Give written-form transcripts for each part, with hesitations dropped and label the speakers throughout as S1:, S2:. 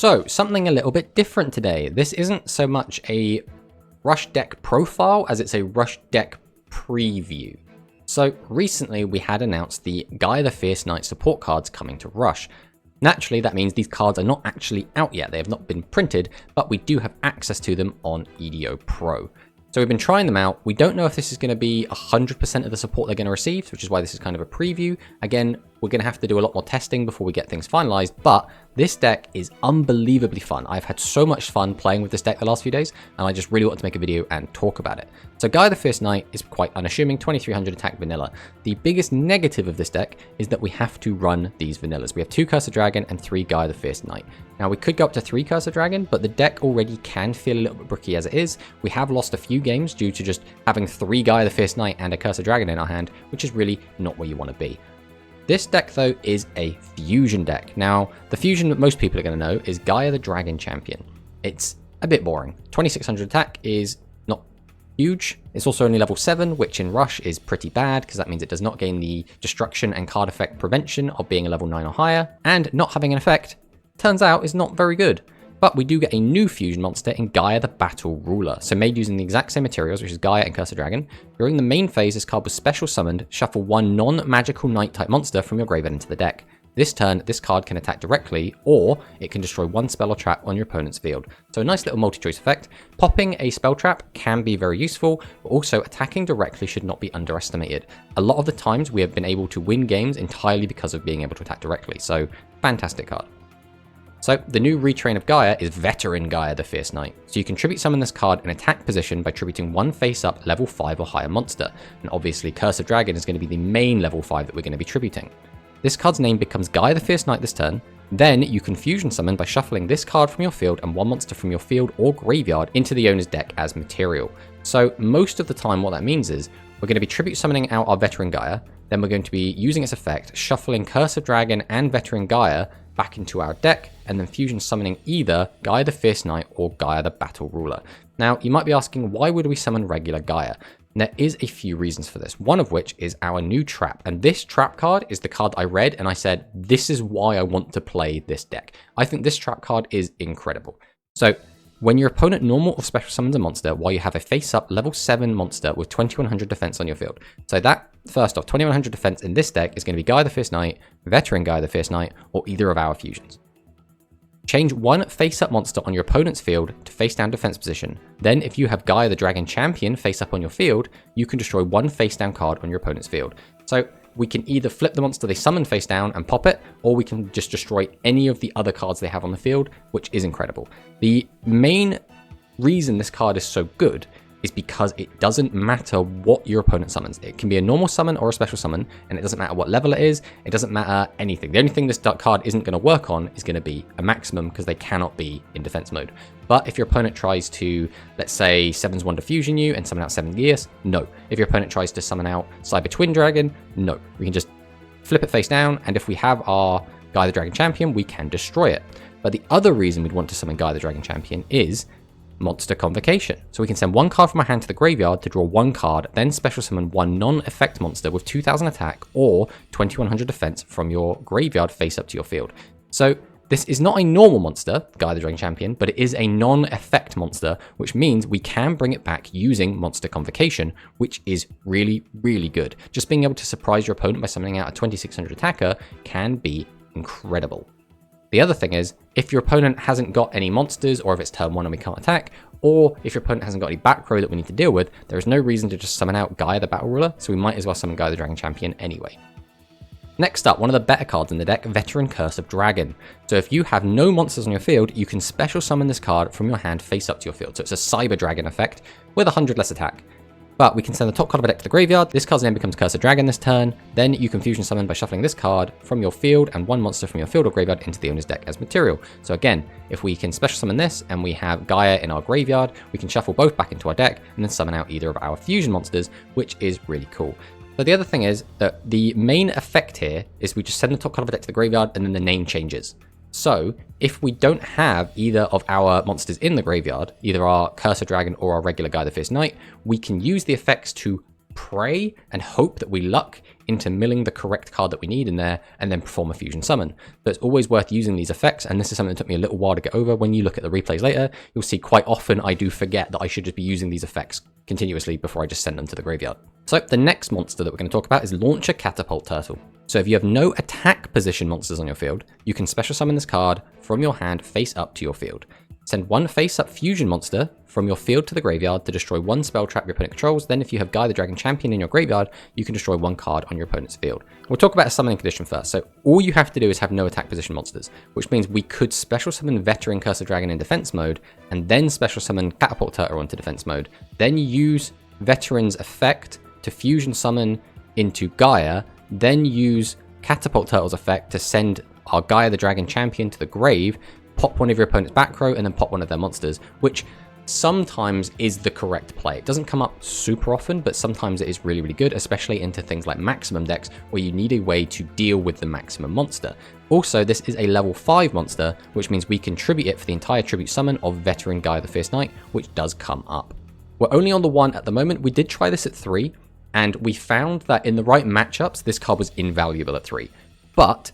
S1: So, something a little bit different today. This isn't so much a Rush deck profile as it's a Rush deck preview. So, recently we had announced the Gaia the Fierce Knight support cards coming to Rush. Naturally, that means these cards are not actually out yet. They have not been printed, but we do have access to them on EDOpro. So we've been trying them out. We don't know if this is going to be 100% of the support they're going to receive, which is why this is kind of a preview. Again, we're going to have to do a lot more testing before we get things finalized, but this deck is unbelievably fun. I've had so much fun playing with this deck the last few days, and I just really wanted to make a video and talk about it. So Gaia the Fierce Knight is quite unassuming, 2300 attack vanilla. The biggest negative of this deck is that we have to run these vanillas. We have 2 Cursor Dragon and 3 Gaia the Fierce Knight. Now we could go up to 3 Cursor Dragon, but the deck already can feel a little bit bricky as it is. We have lost a few games due to just having 3 Gaia the Fierce Knight and a Cursor Dragon in our hand, which is really not where you want to be. This deck, though, is a fusion deck. Now, the fusion that most people are going to know is Gaia the Dragon Champion. It's a bit boring. 2600 attack is not huge. It's also only level 7, which in Rush is pretty bad, because that means it does not gain the destruction and card effect prevention of being a level 9 or higher, and not having an effect, turns out, is not very good. But we do get a new fusion monster in Gaia the Battle Ruler. So made using the exact same materials, which is Gaia and Cursor Dragon. During the main phase, this card was special summoned. Shuffle 1 non-magical knight type monster from your graveyard into the deck. This turn, this card can attack directly, or it can destroy 1 spell or trap on your opponent's field. So a nice little multi-choice effect. Popping a spell trap can be very useful, but also attacking directly should not be underestimated. A lot of the times we have been able to win games entirely because of being able to attack directly. So fantastic card. So the new retrain of Gaia is Veteran Gaia the Fierce Knight. So you can tribute summon this card in attack position by tributing 1 face-up level 5 or higher monster. And obviously Cursor Dragon is going to be the main level 5 that we're going to be tributing. This card's name becomes Gaia the Fierce Knight this turn. Then you can fusion summon by shuffling this card from your field and 1 monster from your field or graveyard into the owner's deck as material. So most of the time what that means is we're going to be tribute summoning out our Veteran Gaia. Then we're going to be using its effect, shuffling Cursor Dragon and Veteran Gaia back into our deck, and then fusion summoning either Gaia the Fierce Knight or Gaia the Battle Ruler. Now, you might be asking, why would we summon regular Gaia? And there is a few reasons for this, one of which is our new trap. And this trap card is the card I read, and I said, this is why I want to play this deck. I think this trap card is incredible. So, when your opponent normal or special summons a monster, while you have a face-up level 7 monster with 2100 defense on your field. So that, first off, 2100 defense in this deck is going to be Gaia the Fierce Knight, Veteran Gaia the Fierce Knight, or either of our fusions. Change 1 face-up monster on your opponent's field to face-down defense position. Then, if you have Gaia the Dragon Champion face-up on your field, you can destroy 1 face-down card on your opponent's field. So we can either flip the monster they summon face down and pop it, or we can just destroy any of the other cards they have on the field, which is incredible. The main reason this card is so good is because it doesn't matter what your opponent summons. It can be a normal summon or a special summon, and it doesn't matter what level it is. It doesn't matter anything. The only thing this card isn't going to work on is going to be a maximum, because they cannot be in defense mode. But if your opponent tries to, let's say, 7's Wonder Fusion you and summon out 7 Gears, no. If your opponent tries to summon out Cyber Twin Dragon, no. We can just flip it face down, and if we have our Gaia the Dragon Champion, we can destroy it. But the other reason we'd want to summon Gaia the Dragon Champion is Monster Convocation. So we can send 1 card from our hand to the graveyard to draw 1 card, then special summon 1 non-effect monster with 2000 attack or 2100 defense from your graveyard face up to your field. So this is not a normal monster, Gaia the Dragon Champion, but it is a non-effect monster, which means we can bring it back using Monster Convocation, which is really, really good. Just being able to surprise your opponent by summoning out a 2600 attacker can be incredible. The other thing is, if your opponent hasn't got any monsters, or if it's turn 1 and we can't attack, or if your opponent hasn't got any back row that we need to deal with, there is no reason to just summon out Gaia the Battle Ruler, so we might as well summon Gaia the Dragon Champion anyway. Next up, one of the better cards in the deck, Veteran Cursor Dragon. So if you have no monsters on your field, you can special summon this card from your hand face up to your field. So it's a Cyber Dragon effect with 100 less attack. But we can send the top card of a deck to the graveyard. This card's name becomes Cursor Dragon this turn. Then you can fusion summon by shuffling this card from your field and 1 monster from your field or graveyard into the owner's deck as material. So again, if we can special summon this and we have Gaia in our graveyard, we can shuffle both back into our deck and then summon out either of our fusion monsters, which is really cool. But the other thing is that the main effect here is we just send the top card of a deck to the graveyard and then the name changes. So if we don't have either of our monsters in the graveyard, either our Cursor Dragon or our regular Gaia the Fierce Knight, we can use the effects to pray and hope that we luck into milling the correct card that we need in there and then perform a fusion summon. So it's always worth using these effects, and this is something that took me a little while to get over. When you look at the replays later, you'll see quite often I do forget that I should just be using these effects continuously before I just send them to the graveyard. So the next monster that we're going to talk about is Launcher Catapult Turtle. So if you have no attack position monsters on your field, you can special summon this card from your hand face up to your field. Send one face-up fusion monster from your field to the graveyard to destroy one spell trap your opponent controls. Then if you have Gaia the Dragon Champion in your graveyard, you can destroy one card on your opponent's field. We'll talk about a summoning condition first. So all you have to do is have no attack position monsters, which means we could special summon Veteran Curse of Dragon in defense mode, and then special summon Catapult Turtle into defense mode. Then use Veteran's effect to fusion summon into Gaia, then use Catapult Turtle's effect to send our Gaia the Dragon Champion to the grave, pop one of your opponent's back row, and then pop one of their monsters, which sometimes is the correct play. It doesn't come up super often, but sometimes it is really, really good, especially into things like maximum decks where you need a way to deal with the maximum monster. Also, this is a level 5 monster, which means we can tribute it for the entire tribute summon of Veteran Gaia the Fierce Knight, which does come up. We're only on the 1 at the moment. We did try this at 3, and we found that in the right matchups, this card was invaluable at 3. But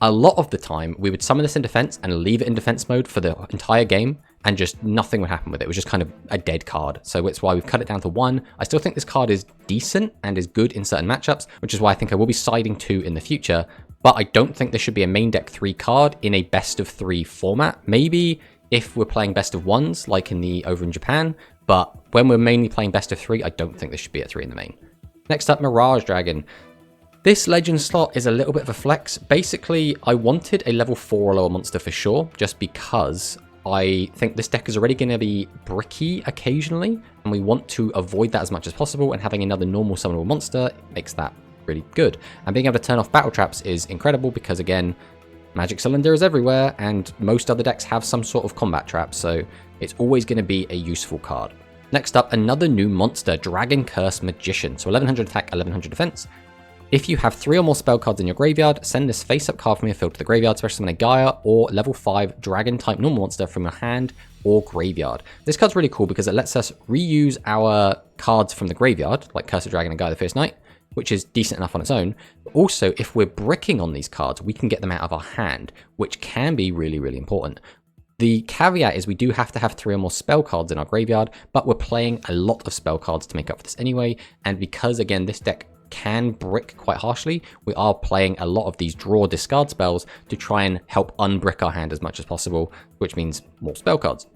S1: a lot of the time, we would summon this in defense and leave it in defense mode for the entire game, and just nothing would happen with it. It was just kind of a dead card. So it's why we've cut it down to 1. I still think this card is decent and is good in certain matchups, which is why I think I will be siding 2 in the future. But I don't think this should be a main deck 3 card in a best of 3 format. Maybe if we're playing best of 1s, like over in Japan. But when we're mainly playing best of 3, I don't think this should be at 3 in the main. Next up, Mirage Dragon. This legend slot is a little bit of a flex. Basically, I wanted a level 4 or lower monster for sure, just because I think this deck is already going to be bricky occasionally, and we want to avoid that as much as possible, and having another normal summonable monster makes that really good. And being able to turn off battle traps is incredible because, again, Magic Cylinder is everywhere, and most other decks have some sort of combat trap, so it's always going to be a useful card. Next up, another new monster, Dragon Curse Magician. So 1100 attack, 1100 defense. If you have 3 or more spell cards in your graveyard, send this face-up card from your field to the graveyard, special summon a Gaia or level 5 Dragon-type normal monster from your hand or graveyard. This card's really cool because it lets us reuse our cards from the graveyard, like Curse of Dragon and Gaia the Fierce Knight, which is decent enough on its own. But also, if we're bricking on these cards, we can get them out of our hand, which can be really, really important. The caveat is we do have to have 3 or more spell cards in our graveyard, but we're playing a lot of spell cards to make up for this anyway, and because, again, this deck can brick quite harshly, we are playing a lot of these draw discard spells to try and help unbrick our hand as much as possible, which means more spell cards.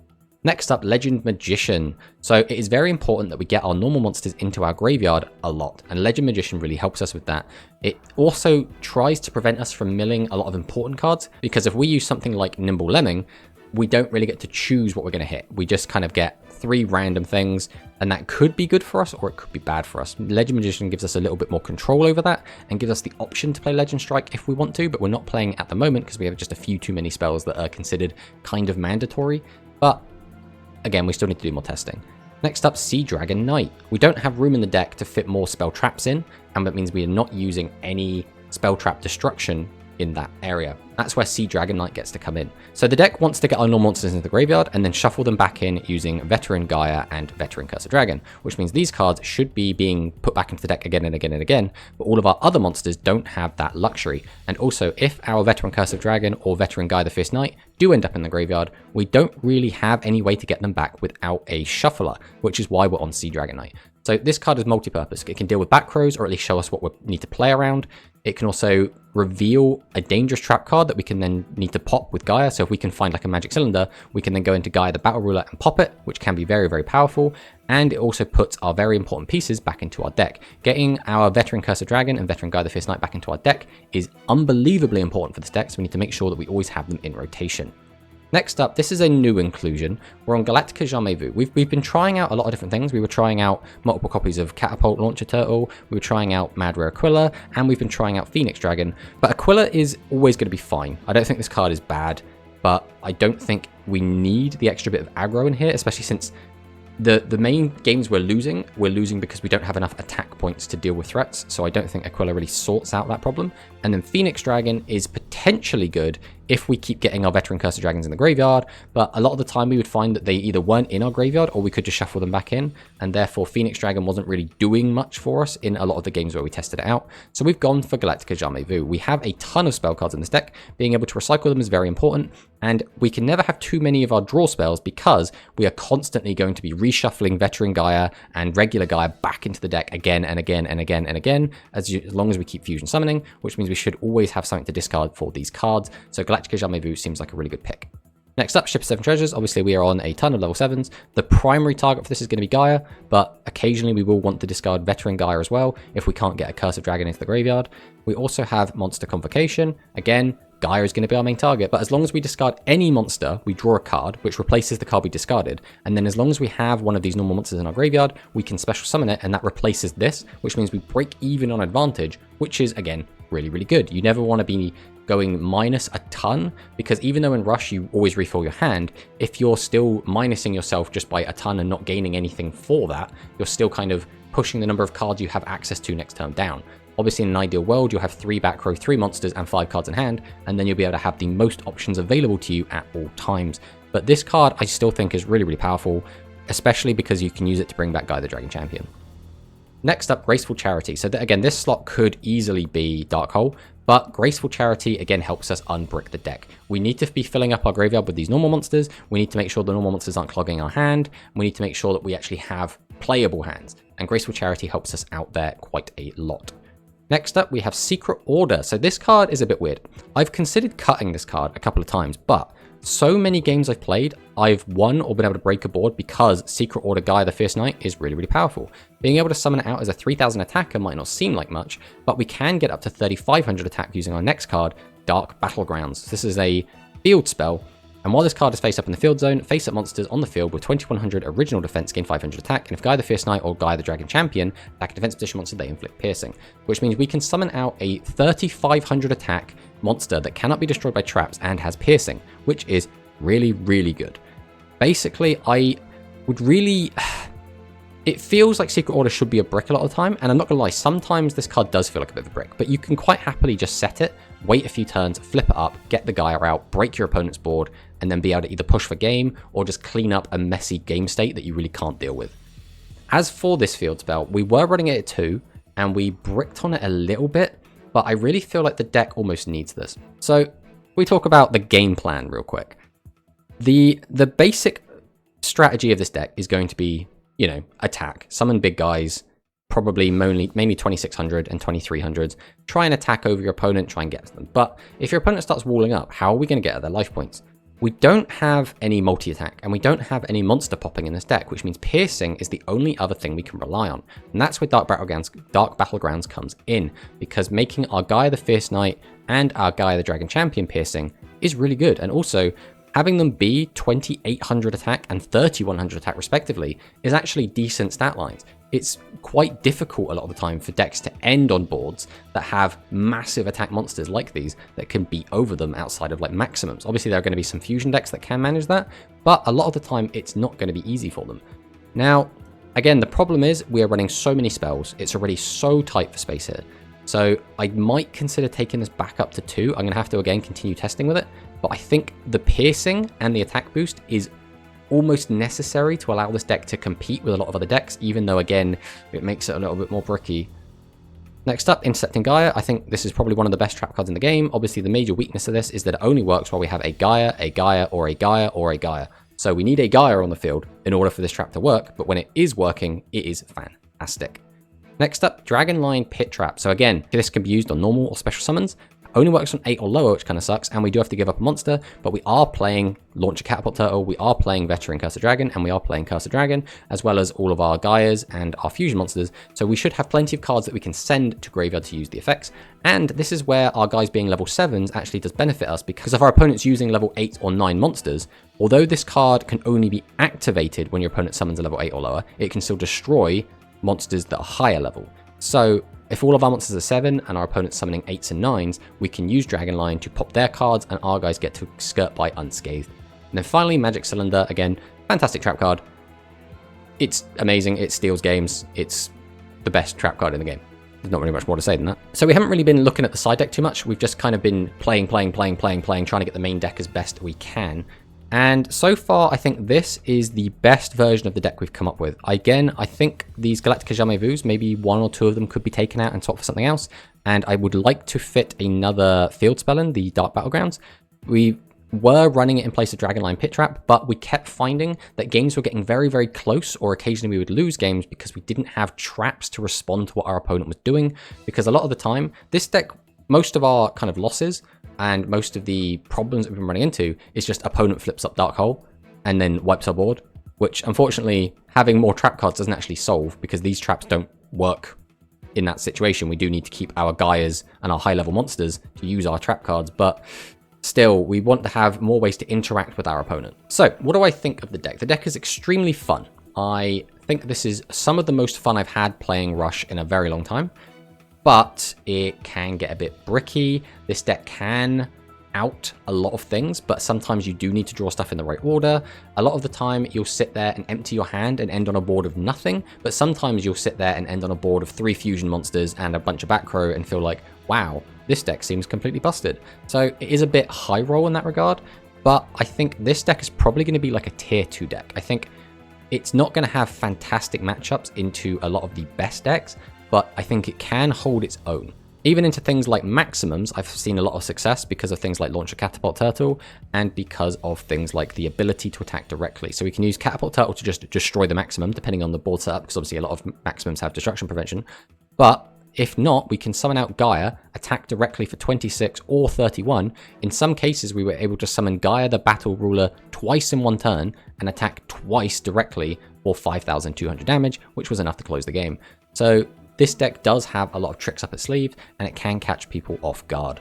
S1: Next up, Legend Magician. So it is very important that we get our normal monsters into our graveyard a lot, and Legend Magician really helps us with that. It also tries to prevent us from milling a lot of important cards, because if we use something like Nimble Lemming, we don't really get to choose what we're going to hit. We just kind of get 3 random things, and that could be good for us or it could be bad for us. Legend Magician gives us a little bit more control over that and gives us the option to play Legend Strike if we want to, but we're not playing at the moment because we have just a few too many spells that are considered kind of mandatory. But again, we still need to do more testing. Next up, Sea Dragon Knight. We don't have room in the deck to fit more spell traps in, and that means we are not using any spell trap destruction in that area. That's where Sea Dragon Knight gets to come in. So the deck wants to get our normal monsters into the graveyard and then shuffle them back in using Veteran Gaia and Veteran Curse of Dragon, which means these cards should be being put back into the deck again and again and again, but all of our other monsters don't have that luxury. And also, if our Veteran Curse of Dragon or Veteran Gaia the Fierce Knight do end up in the graveyard, we don't really have any way to get them back without a shuffler, which is why we're on Sea Dragon Knight. So this card is multi-purpose. It can deal with back rows or at least show us what we need to play around. It can also reveal a dangerous trap card that we can then need to pop with Gaia. So if we can find like a Magic Cylinder, we can then go into Gaia the Battle Ruler and pop it, which can be very, very powerful. And it also puts our very important pieces back into our deck. Getting our Veteran Curse of Dragon and Veteran Gaia the Fierce Knight back into our deck is unbelievably important for this deck, so we need to make sure that we always have them in rotation. Next up, this is a new inclusion. We're on Galactica Jamais Vu. We've been trying out a lot of different things. We were trying out multiple copies of Catapult Launcher Turtle, we were trying out Mad Rare Aquila, and we've been trying out Phoenix Dragon. But Aquila is always going to be fine. I don't think this card is bad, but I don't think we need the extra bit of aggro in here, especially since The main games we're losing because we don't have enough attack points to deal with threats, so I don't think Aquila really sorts out that problem. And then Phoenix Dragon is potentially good if we keep getting our veteran Cursor Dragons in the graveyard, but a lot of the time we would find that they either weren't in our graveyard or we could just shuffle them back in, and therefore Phoenix Dragon wasn't really doing much for us in a lot of the games where we tested it out. So we've gone for Galactica Jamais Vu. We have a ton of spell cards in this deck. Being able to recycle them is very important, and we can never have too many of our draw spells because we are constantly going to be reshuffling veteran Gaia and regular Gaia back into the deck again and again and again and again, as long as we keep fusion summoning, which means we should always have something to discard for these cards. So Galactica Jamais Vu seems like a really good pick. Next up, Ship of Seven Treasures. Obviously, we are on a ton of level 7s. The primary target for this is going to be Gaia, but occasionally we will want to discard veteran Gaia as well if we can't get a Curse of Dragon into the graveyard. We also have Monster Convocation. Again, Gaia is going to be our main target, but as long as we discard any monster, we draw a card, which replaces the card we discarded, and then as long as we have one of these normal monsters in our graveyard, we can special summon it, and that replaces this, which means we break even on advantage, which is, again, really, really good. You never want to be going minus a ton, because even though in Rush you always refill your hand, if you're still minusing yourself just by a ton and not gaining anything for that, you're still kind of pushing the number of cards you have access to next turn down. Obviously, in an ideal world, you'll have 3 back row, 3 monsters, and 5 cards in hand, and then you'll be able to have the most options available to you at all times. But this card, I still think, is really, really powerful, especially because you can use it to bring back Gaia the Dragon Champion. Next up, Graceful Charity. So again, this slot could easily be Dark Hole, but Graceful Charity, again, helps us unbrick the deck. We need to be filling up our graveyard with these normal monsters. We need to make sure the normal monsters aren't clogging our hand. We need to make sure that we actually have playable hands, and Graceful Charity helps us out there quite a lot. Next up, we have Secret Order. So this card is a bit weird. I've considered cutting this card a couple of times, but so many games I've played, I've won or been able to break a board because Secret Order Gaia the Fierce Knight is really, really powerful. Being able to summon it out as a 3000 attacker might not seem like much, but we can get up to 3500 attack using our next card, Dark Battlegrounds. This is a field spell, and while this card is face up in the field zone, face up monsters on the field with 2100 original defense gain 500 attack, and if Gaia the Fierce Knight or Gaia the Dragon Champion attack a defense position monster, they inflict piercing, which means we can summon out a 3500 attack monster that cannot be destroyed by traps and has piercing, which is really, really good. Basically, I would really... It feels like Secret Order should be a brick a lot of the time, and I'm not gonna lie, sometimes this card does feel like a bit of a brick, but you can quite happily just set it, wait a few turns, flip it up, get the Gaia out, break your opponent's board, and then be able to either push for game or just clean up a messy game state that you really can't deal with. As for this field spell, we were running it at 2, and we bricked on it a little bit, but I really feel like the deck almost needs this. So we talk about the game plan real quick. The basic strategy of this deck is going to be, you know, attack, summon big guys, probably mainly 2600 and 2300s, try and attack over your opponent, try and get to them. But if your opponent starts walling up, how are we going to get at their life points? We don't have any multi-attack, and we don't have any monster popping in this deck, which means piercing is the only other thing we can rely on. And that's where Dark Battlegrounds comes in, because making our Gaia the Fierce Knight and our Gaia the Dragon Champion piercing is really good. And also, having them be 2800 attack and 3100 attack respectively is actually decent stat lines. It's quite difficult a lot of the time for decks to end on boards that have massive attack monsters like these that can beat over them outside of like maximums. Obviously there are going to be some fusion decks that can manage that, but a lot of the time it's not going to be easy for them. Now, again, the problem is we are running so many spells, it's already so tight for space here. So I might consider taking this back up to 2. I'm going to have to again continue testing with it, but I think the piercing and the attack boost is almost necessary to allow this deck to compete with a lot of other decks, even though again it makes it a little bit more bricky. Next up, Intercepting Gaia. I think this is probably one of the best trap cards in the game. Obviously the major weakness of this is that it only works while we have a Gaia, a Gaia, or a Gaia, or a Gaia. So we need a Gaia on the field in order for this trap to work, but when it is working, it is fantastic. Next up, Dragonline Pit Trap. So again, this can be used on normal or special summons. Only works on 8 or lower, which kind of sucks, and we do have to give up a monster, but we are playing Launch a Catapult Turtle, we are playing Veteran Cursor Dragon, and we are playing Cursor Dragon, as well as all of our Gaias and our fusion monsters, so we should have plenty of cards that we can send to graveyard to use the effects, and this is where our guys being level 7s actually does benefit us, because if our opponent's using level 8 or 9 monsters, although this card can only be activated when your opponent summons a level 8 or lower, it can still destroy monsters that are higher level. So if all of our monsters are 7 and our opponent's summoning 8s and 9s, we can use Dragonline to pop their cards and our guys get to skirt by unscathed. And then finally, Magic Cylinder, again, fantastic trap card. it's amazing, it steals games, it's the best trap card in the game. There's not really much more to say than that. So we haven't really been looking at the side deck too much. We've just kind of been playing, trying to get the main deck as best we can. And so far, I think this is the best version of the deck we've come up with. Again, I think these Galactica Jamais Vus, maybe 1 or 2 of them could be taken out and swapped for something else. And I would like to fit another field spell in, the Dark Battlegrounds. We were running it in place of Dragonline Pit Trap, but we kept finding that games were getting very, very close, or occasionally we would lose games because we didn't have traps to respond to what our opponent was doing. Because a lot of the time, this deck, most of our kind of losses and most of the problems that we've been running into is just opponent flips up Dark Hole and then wipes our board, which unfortunately having more trap cards doesn't actually solve, because these traps don't work in that situation. We do need to keep our Gaias and our high level monsters to use our trap cards, but still, we want to have more ways to interact with our opponent. So, what do I think of the deck? The deck is extremely fun. I think this is some of the most fun I've had playing Rush in a very long time, but it can get a bit bricky. This deck can out a lot of things, but sometimes you do need to draw stuff in the right order. A lot of the time, you'll sit there and empty your hand and end on a board of nothing, but sometimes you'll sit there and end on a board of 3 fusion monsters and a bunch of back row and feel like, wow, this deck seems completely busted. So it is a bit high roll in that regard, but I think this deck is probably going to be like a tier 2 deck. I think it's not going to have fantastic matchups into a lot of the best decks, but I think it can hold its own. Even into things like maximums, I've seen a lot of success because of things like Launcher Catapult Turtle and because of things like the ability to attack directly. So we can use Catapult Turtle to just destroy the maximum, depending on the board setup, because obviously a lot of maximums have destruction prevention. But if not, we can summon out Gaia, attack directly for 26 or 31. In some cases, we were able to summon Gaia, the Battle Ruler, twice in one turn and attack twice directly for 5,200 damage, which was enough to close the game. So this deck does have a lot of tricks up its sleeve, and it can catch people off guard.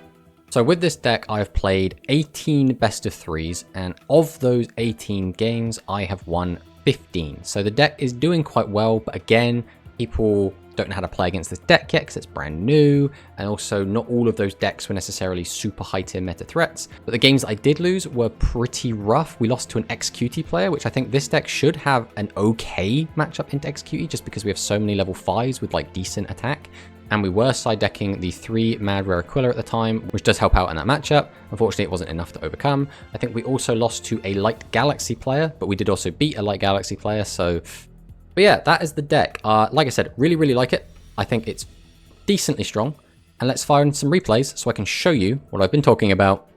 S1: So with this deck, I've played 18 best of 3s, and of those 18 games, I have won 15. So the deck is doing quite well, but again, people don't know how to play against this deck yet because it's brand new, and also not all of those decks were necessarily super high tier meta threats. But the games that I did lose were pretty rough. We lost to an Excutie player, which I think this deck should have an okay matchup into Excutie, just because we have so many level 5s with like decent attack. And we were side decking the 3 Mad Rare Aquila at the time, which does help out in that matchup. Unfortunately, it wasn't enough to overcome. I think we also lost to a Light Galaxy player, but we did also beat a Light Galaxy player, so... But yeah, that is the deck. Like I said, really, really like it. I think it's decently strong. And let's fire in some replays so I can show you what I've been talking about